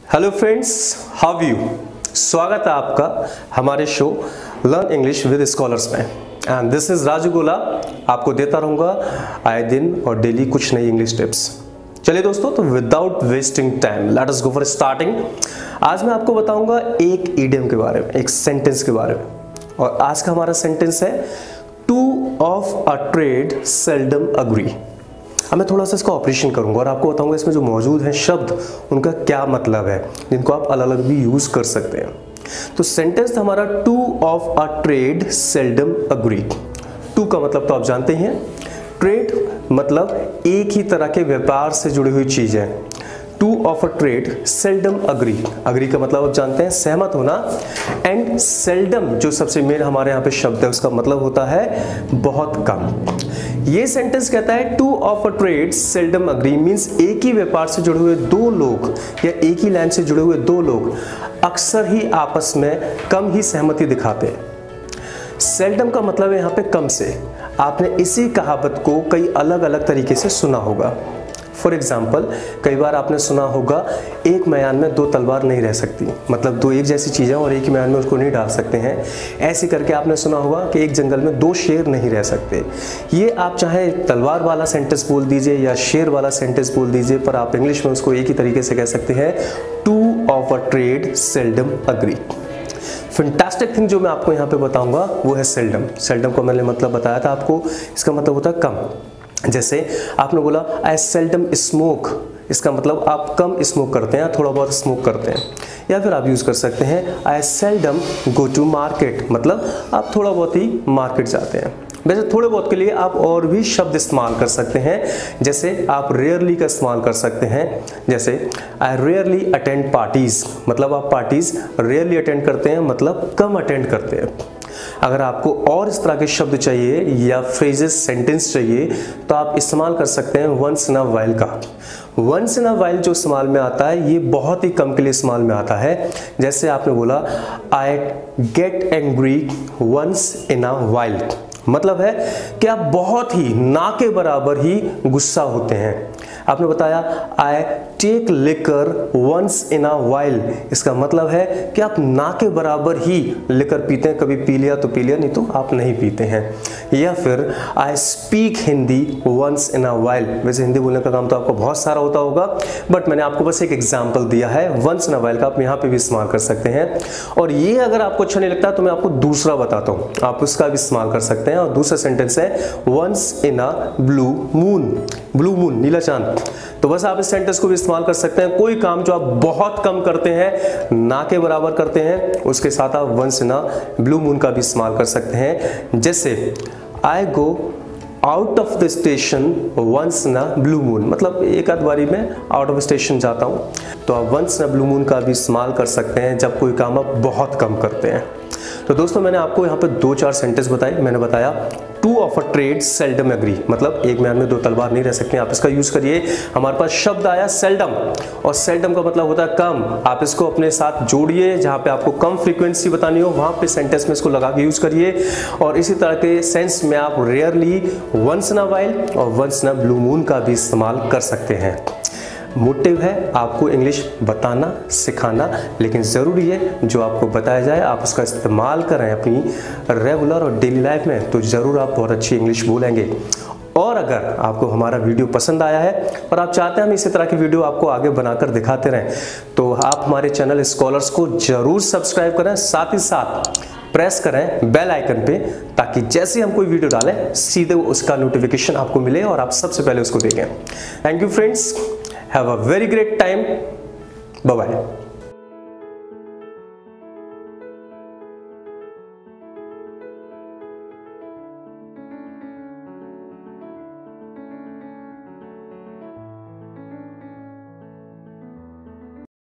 Hello friends, how you. स्वागत है आपका हमारे show learn English with scholars में। एंड दिस इज राजू गोला। आपको देता रहूँगा आए दिन और डेली कुछ नई इंग्लिश टिप्स। चलिए दोस्तों, तो without wasting time let us go for starting. आज मैं आपको बताऊंगा एक ईडियम के बारे में, एक सेंटेंस के बारे में। और आज का हमारा सेंटेंस है to of a trade seldom agree. अब मैं थोड़ा सा इसका ऑपरेशन करूंगा और आपको बताऊंगा इसमें जो मौजूद हैं शब्द उनका क्या मतलब है, जिनको आप अलग अलग भी यूज कर सकते हैं। तो सेंटेंस था हमारा two of a trade seldom agree. Two का मतलब तो आप जानते हैं, ट्रेड मतलब एक ही तरह के व्यापार से जुड़ी हुई चीज है। To of a trade seldom agree. Agree का मतलब आप जानते हैं सहमत होना। एंड सेल्डम जो सबसे मेन हमारे यहाँ पे शब्द है, उसका मतलब होता है बहुत कम। ये सेंटेंस कहता है to of a trade seldom agree means एक ही व्यापार से जुड़े हुए दो लोग या एक ही लाइन से जुड़े हुए दो लोग अक्सर ही आपस में कम ही सहमति दिखाते हैं। सेल्डम का मतलब है यहाँ पे कम से। आपने इसी कहावत को कई अलग अलग तरीके से सुना होगा। फॉर एग्जाम्पल, कई बार आपने सुना होगा एक म्यान में दो तलवार नहीं रह सकती, मतलब दो एक जैसी चीज़ें और एक ही म्यान में उसको नहीं डाल सकते हैं। ऐसे करके आपने सुना होगा कि एक जंगल में दो शेर नहीं रह सकते। ये आप चाहे तलवार वाला सेंटेंस बोल दीजिए या शेर वाला सेंटेंस बोल दीजिए, पर आप इंग्लिश में उसको एक ही तरीके से कह सकते हैं, to of a trade seldom agree. Fantastic thing जो मैं आपको यहाँ पे बताऊंगा वो है सेल्डम। सेल्डम को मैंने मतलब बताया था आपको, इसका मतलब होता है कम। जैसे आपने बोला आई सेल्डम स्मोक, इसका मतलब आप कम स्मोक करते हैं, थोड़ा बहुत स्मोक करते हैं। या फिर आप यूज कर सकते हैं आई सेल्डम गो टू मार्केट, मतलब आप थोड़ा बहुत ही मार्केट जाते हैं। वैसे थोड़े बहुत के लिए आप और भी शब्द इस्तेमाल कर सकते हैं, जैसे आप रेयरली का इस्तेमाल कर सकते हैं। जैसे आई रेयरली अटेंड पार्टीज, मतलब आप पार्टीज रेयरली अटेंड करते हैं, मतलब कम अटेंड करते हैं। अगर आपको और इस तरह के शब्द चाहिए या फ्रेजेस सेंटेंस चाहिए तो आप इस्तेमाल कर सकते हैं वंस इन अ वाइल का। वंस इन अ वाइल जो इस्तेमाल में आता है, ये बहुत ही कम के लिए इस्तेमाल में आता है। जैसे आपने बोला I get angry once in a while, मतलब है कि आप बहुत ही ना के बराबर ही गुस्सा होते हैं। आपने बताया I take liquor once in a while, इसका मतलब है कि आप ना के बराबर ही लिकर पीते हैं, कभी पी लिया तो पी लिया, नहीं तो आप नहीं पीते हैं। या फिर I speak Hindi once in a while. वैसे हिंदी बोलने का काम तो आपको बहुत सारा होता होगा, बट मैंने आपको बस एक एग्जाम्पल दिया है वंस इन अ वाइल का, आप यहाँ पे भी इस्तेमाल कर सकते हैं। और ये अगर आपको अच्छा नहीं लगता तो मैं आपको दूसरा बताता हूँ, आप उसका भी इस्तेमाल कर सकते हैं। और दूसरा सेंटेंस है once in a blue moon. Blue moon, नीला चांद। तो बस आप इस सेंटेंस को भी इस्तेमाल कर सकते हैं। कोई काम जो आप बहुत कम करते हैं, ना के बराबर करते हैं, उसके साथ आप once in a blue moon का भी इस्तेमाल कर सकते हैं। जैसे I go out of the station once in a blue moon, मतलब एक आध बारी में आउट ऑफ स्टेशन जाता हूं। तो आप once in a blue moon का भी इस्तेमाल कर सकते हैं जब कोई काम आप बहुत कम करते हैं। तो दोस्तों, मैंने आपको यहाँ पे दो चार सेंटेंस बताए। मैंने बताया two of a trade seldom agree, मतलब एक म्यान में दो तलवार नहीं रह सकते, आप इसका यूज करिए। हमारे पास शब्द आया सेल्डम, और सेल्डम का मतलब होता है कम। आप इसको अपने साथ जोड़िए, जहां पे आपको कम फ्रीक्वेंसी बतानी हो वहां पे सेंटेंस में इसको लगा के यूज करिए। और इसी तरह के सेंस में आप rarely, once in a while और once in a blue moon का भी इस्तेमाल कर सकते हैं। मोटिव है आपको इंग्लिश बताना, सिखाना, लेकिन ज़रूरी है जो आपको बताया जाए आप उसका इस्तेमाल करें अपनी रेगुलर और डेली लाइफ में, तो ज़रूर आप बहुत अच्छी इंग्लिश बोलेंगे। और अगर आपको हमारा वीडियो पसंद आया है और आप चाहते हैं हम इसी तरह की वीडियो आपको आगे बनाकर दिखाते रहें, तो आप हमारे चैनल स्कॉलर्स को ज़रूर सब्सक्राइब करें, साथ ही साथ प्रेस करें बेल आइकन पे, ताकि जैसे हम कोई वीडियो डालें सीधे उसका नोटिफिकेशन आपको मिले और आप सबसे पहले उसको देखें। Thank you friends, have a very great time, bye bye.